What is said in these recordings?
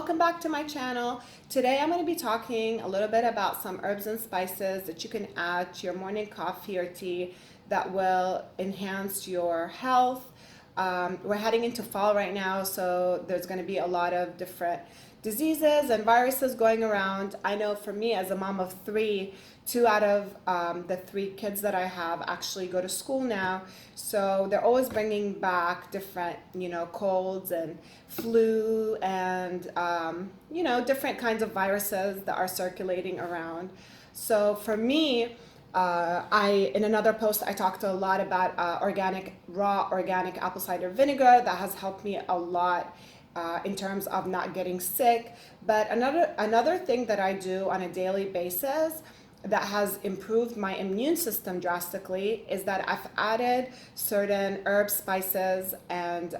welcome back to my channel. Today I'm going to be talking a little bit about some herbs and spices that you can add to your morning coffee or tea that will enhance your health. We're heading into fall right now, so there's going to be a lot of different diseases and viruses going around. I know for me, as a mom of three, two out of the three kids that I have actually go to school now. So they're always bringing back different, colds and flu and, different kinds of viruses that are circulating around. So for me, in another post, I talked a lot about raw organic apple cider vinegar that has helped me a lot in terms of not getting sick. But another thing that I do on a daily basis that has improved my immune system drastically is that I've added certain herbs, spices, and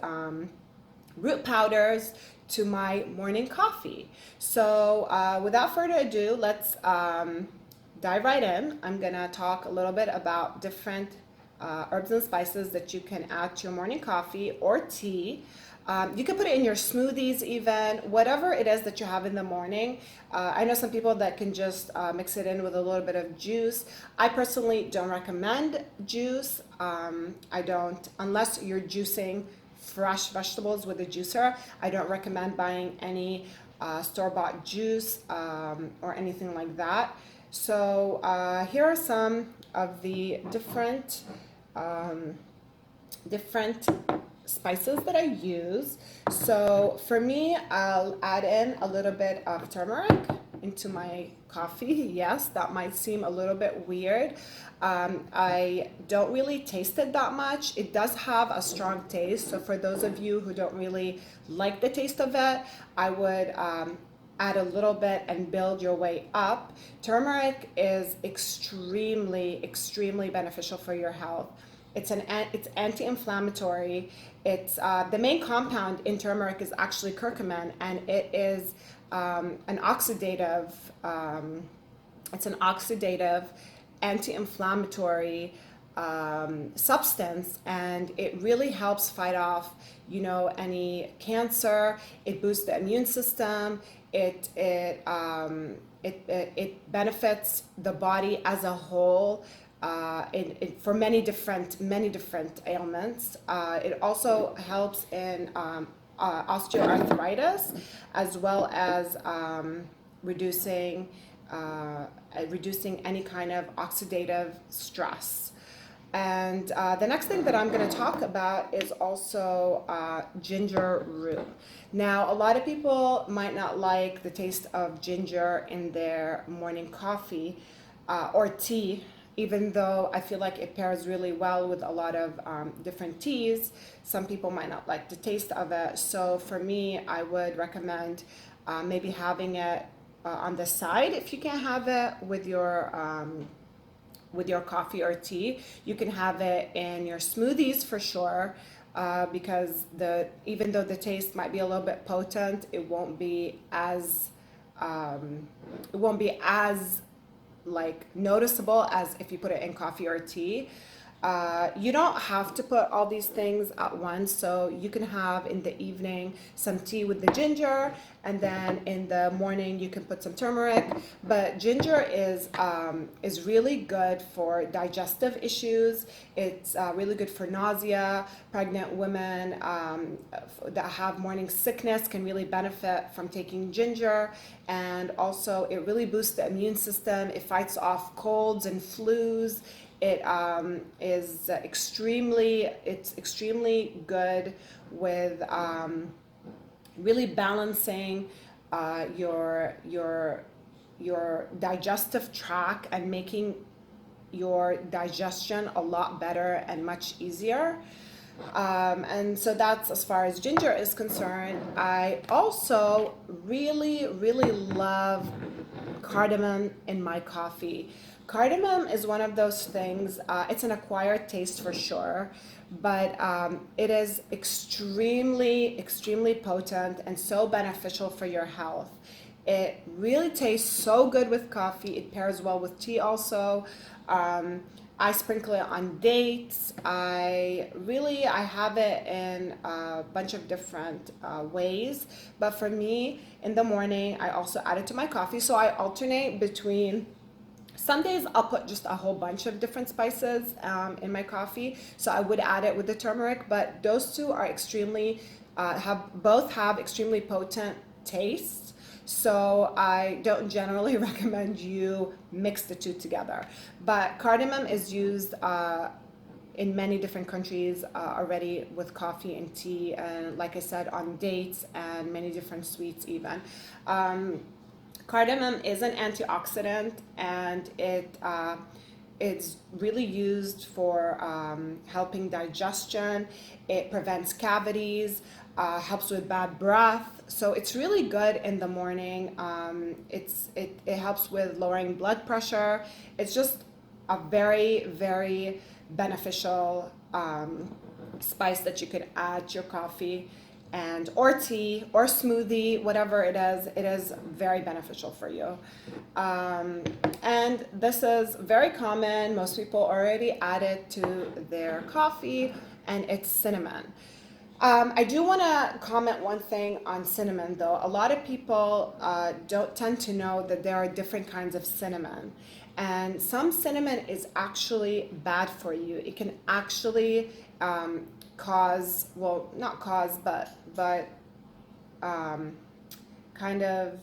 root powders to my morning coffee. So without further ado, let's dive right in. I'm gonna talk a little bit about different herbs and spices that you can add to your morning coffee or tea. You can put it in your smoothies even, whatever it is that you have in the morning. I know some people that can just mix it in with a little bit of juice. I personally don't recommend juice. I don't, unless you're juicing fresh vegetables with a juicer. I don't recommend buying any store-bought juice or anything like that. So here are some of the different spices that I use. So for me, I'll add in a little bit of turmeric into my coffee. Yes, that might seem a little bit weird. I don't really taste it that much. It does have a strong taste. So for those of you who don't really like the taste of it, I would add a little bit and build your way up. Turmeric is extremely, extremely beneficial for your health. It's anti-inflammatory. It's the main compound in turmeric is actually curcumin, and it is an oxidative. It's an oxidative, anti-inflammatory substance, and it really helps fight off, any cancer. It boosts the immune system. It benefits the body as a whole. For many different ailments. It also helps in osteoarthritis, as well as reducing any kind of oxidative stress. And the next thing that I'm going to talk about is also ginger root. Now, a lot of people might not like the taste of ginger in their morning coffee or tea, even though I feel like it pairs really well with a lot of different teas. Some people might not like the taste of it. So for me, I would recommend maybe having it on the side if you can't have it with your coffee or tea. You can have it in your smoothies for sure, because even though the taste might be a little bit potent, it won't be as like noticeable as if you put it in coffee or tea. You don't have to put all these things at once, so you can have in the evening some tea with the ginger, and then in the morning you can put some turmeric. But ginger is really good for digestive issues. It's really good for nausea. Pregnant women that have morning sickness can really benefit from taking ginger, and also it really boosts the immune system. It fights off colds and flus. It is extremely good with really balancing your digestive tract and making your digestion a lot better and much easier. And so that's as far as ginger is concerned. I also really, really love cardamom in my coffee. Cardamom is one of those things, it's an acquired taste for sure, but it is extremely, extremely potent and so beneficial for your health. It really tastes so good with coffee. It pairs well with tea also. I sprinkle it on dates. I have it in a bunch of different ways. But for me, in the morning, I also add it to my coffee. So I alternate between. Some days I'll put just a whole bunch of different spices in my coffee. So I would add it with the turmeric, but those two are have extremely potent tastes. So I don't generally recommend you mix the two together. But cardamom is used in many different countries already with coffee and tea, and like I said, on dates and many different sweets even. Cardamom is an antioxidant, and it's really used for helping digestion. It prevents cavities, helps with bad breath. So it's really good in the morning. It helps with lowering blood pressure. It's just a very, very beneficial spice that you could add to your coffee and or tea or smoothie, whatever it is very beneficial for you. And this is very common. Most people already add it to their coffee, and it's cinnamon. I do want to comment one thing on cinnamon, though. A lot of people don't tend to know that there are different kinds of cinnamon. And some cinnamon is actually bad for you. It can actually cause, well, not cause, but kind of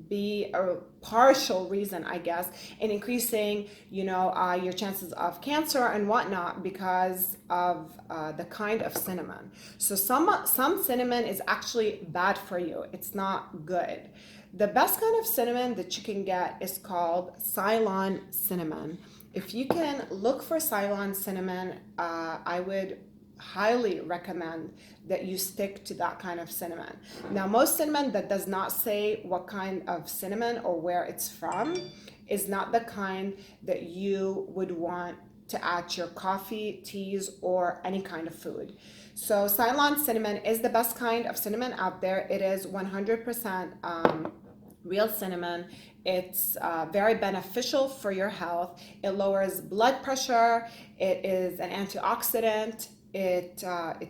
be a partial reason, I guess, in increasing, your chances of cancer and whatnot because of the kind of cinnamon. So some cinnamon is actually bad for you. It's not good. The best kind of cinnamon that you can get is called Ceylon cinnamon. If you can look for Ceylon cinnamon, I would highly recommend that you stick to that kind of cinnamon. Now, most cinnamon that does not say what kind of cinnamon or where it's from is not the kind that you would want to add to your coffee, teas, or any kind of food. So Ceylon cinnamon is the best kind of cinnamon out there. It is 100% real cinnamon. It's very beneficial for your health. It lowers blood pressure. It is an antioxidant. It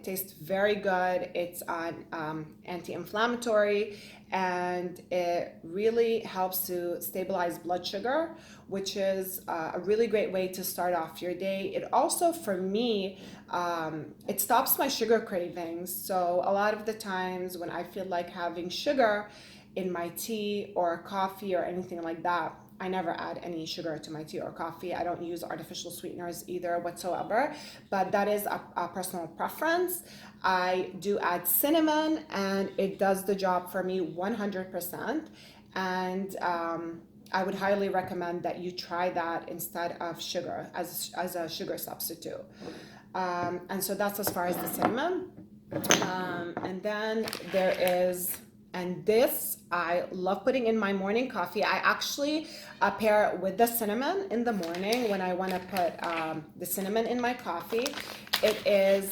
tastes very good. It's anti-inflammatory, and it really helps to stabilize blood sugar, which is a really great way to start off your day. It also, for me, it stops my sugar cravings. So a lot of the times when I feel like having sugar in my tea or coffee or anything like that, I never add any sugar to my tea or coffee. I don't use artificial sweeteners either whatsoever, but that is a personal preference. I do add cinnamon, and it does the job for me 100%. And I would highly recommend that you try that instead of sugar as a sugar substitute. And so that's as far as the cinnamon. And then there is, and this I love putting in my morning coffee. I actually pair it with the cinnamon in the morning when I want to put the cinnamon in my coffee. It is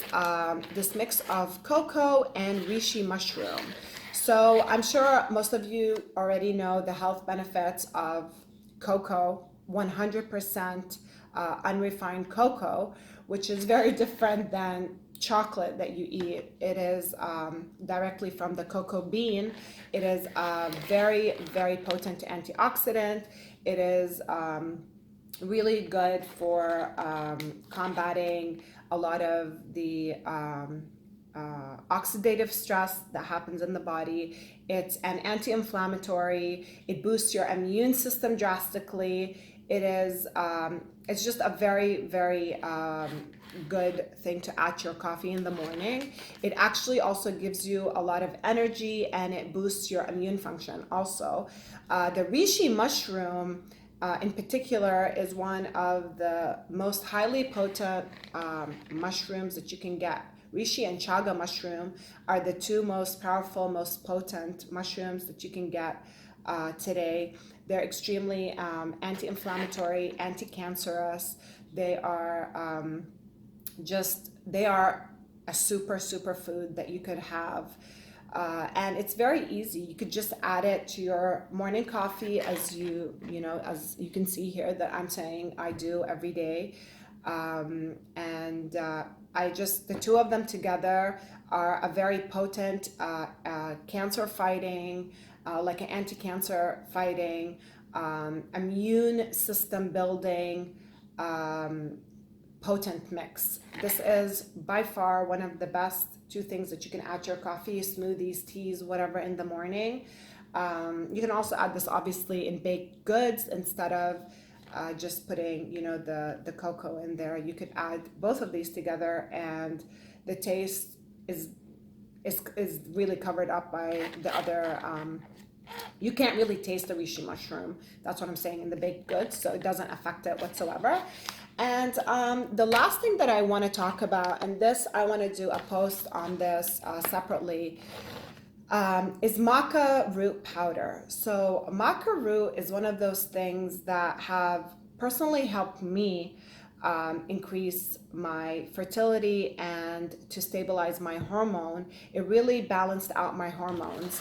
this mix of cocoa and reishi mushroom. So I'm sure most of you already know the health benefits of cocoa, 100% unrefined cocoa, which is very different than chocolate that you eat. It is directly from the cocoa bean. It is a very, very potent antioxidant. It is really good for combating a lot of the oxidative stress that happens in the body. It's an anti-inflammatory. It boosts your immune system drastically. It is it's just a very, very good thing to add to your coffee in the morning. It actually also gives you a lot of energy, and it boosts your immune function also. The reishi mushroom in particular is one of the most highly potent mushrooms that you can get. Reishi and chaga mushroom are the two most powerful, most potent mushrooms that you can get today. They're extremely anti-inflammatory, anti-cancerous. They are they are a super food that you could have And it's very easy. You could just add it to your morning coffee, as as you can see here that I'm saying I do every day. And the two of them together are a very potent cancer fighting, like an anti-cancer fighting, immune system building, potent mix. This is by far one of the best two things that you can add to your coffee, smoothies, teas, whatever in the morning. You can also add this obviously in baked goods instead of just putting, the cocoa in there. You could add both of these together, and the taste is really covered up by the other. You can't really taste the reishi mushroom. That's what I'm saying in the baked goods, so it doesn't affect it whatsoever. And the last thing that I want to talk about, and this I want to do a post on this separately, is maca root powder. So maca root is one of those things that have personally helped me increase my fertility and to stabilize my hormone. It really balanced out my hormones.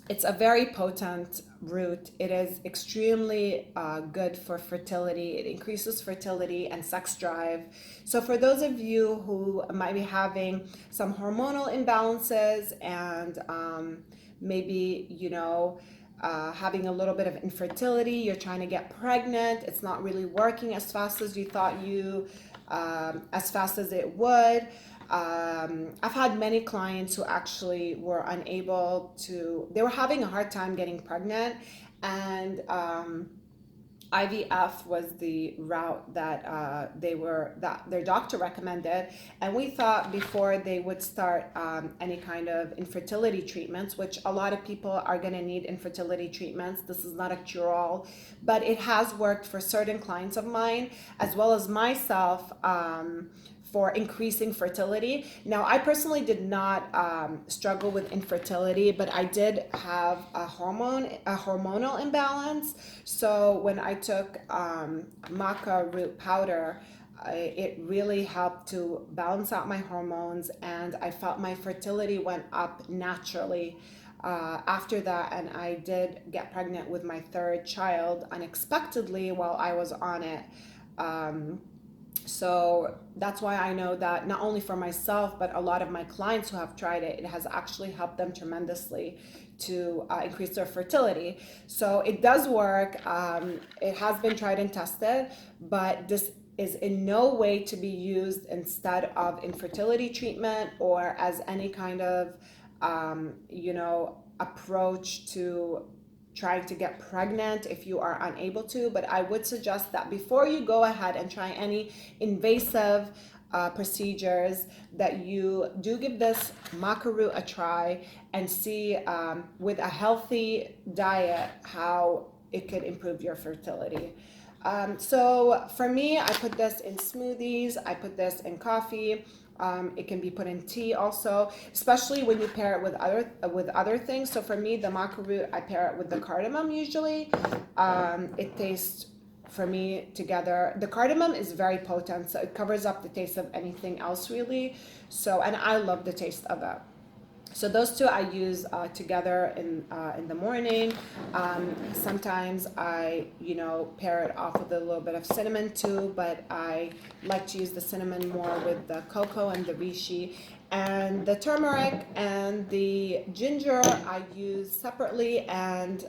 It's a very potent root. It is extremely good for fertility. It increases fertility and sex drive. So for those of you who might be having some hormonal imbalances and maybe, having a little bit of infertility, you're trying to get pregnant, it's not really working as fast as you thought as fast as it would. I've had many clients who actually were they were having a hard time getting pregnant, and IVF was the route that their doctor recommended. And we thought before they would start any kind of infertility treatments, which a lot of people are going to need infertility treatments. This is not a cure-all, but it has worked for certain clients of mine, as well as myself, for increasing fertility. Now, I personally did not struggle with infertility, but I did have a hormonal imbalance. So when I took maca root powder, it really helped to balance out my hormones, and I felt my fertility went up naturally after that. And I did get pregnant with my third child unexpectedly while I was on it. So that's why I know that not only for myself, but a lot of my clients who have tried it, it has actually helped them tremendously to increase their fertility. So it does work. It has been tried and tested, but this is in no way to be used instead of infertility treatment or as any kind of, approach to trying to get pregnant if you are unable to. But I would suggest that before you go ahead and try any invasive procedures, that you do give this maca root a try and see with a healthy diet how it could improve your fertility. So for me, I put this in smoothies, I put this in coffee. It can be put in tea also, especially when you pair it with other things. So for me, the maca root, I pair it with the cardamom usually. It tastes, for me, together. The cardamom is very potent, so it covers up the taste of anything else really. So, and I love the taste of it. So those two I use together in the morning. Sometimes I, pair it off with a little bit of cinnamon too, but I like to use the cinnamon more with the cocoa and the reishi. And the turmeric and the ginger I use separately, and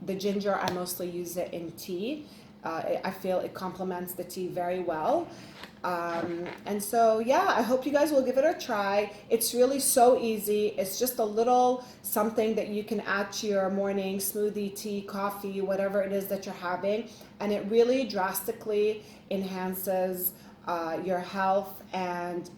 the ginger I mostly use it in tea. I feel it complements the tea very well. And so, yeah, I hope you guys will give it a try. It's really so easy. It's just a little something that you can add to your morning smoothie, tea, coffee, whatever it is that you're having. And it really drastically enhances your health, and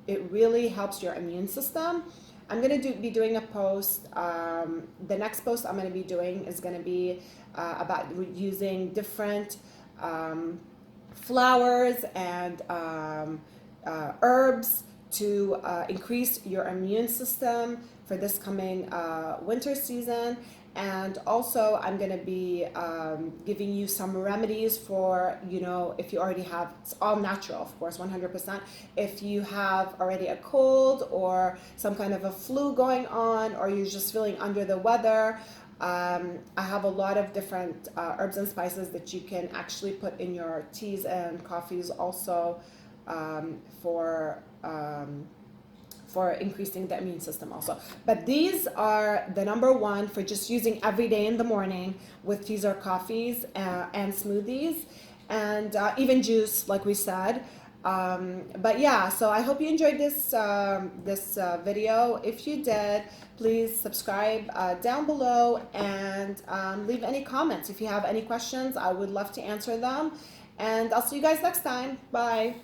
it really helps your immune system. I'm going to be doing a post. The next post I'm going to be doing is going to be about using different flowers and herbs to increase your immune system for this coming winter season. And also, I'm going to be giving you some remedies for, if you already have, it's all natural, of course, 100%. If you have already a cold or some kind of a flu going on, or you're just feeling under the weather, I have a lot of different herbs and spices that you can actually put in your teas and coffees also, for increasing the immune system also. But these are the number one for just using every day in the morning with teas or coffees, and smoothies, and even juice, like we said. But yeah, so I hope you enjoyed this video. If you did, please subscribe down below, and leave any comments. If you have any questions, I would love to answer them. And I'll see you guys next time. Bye.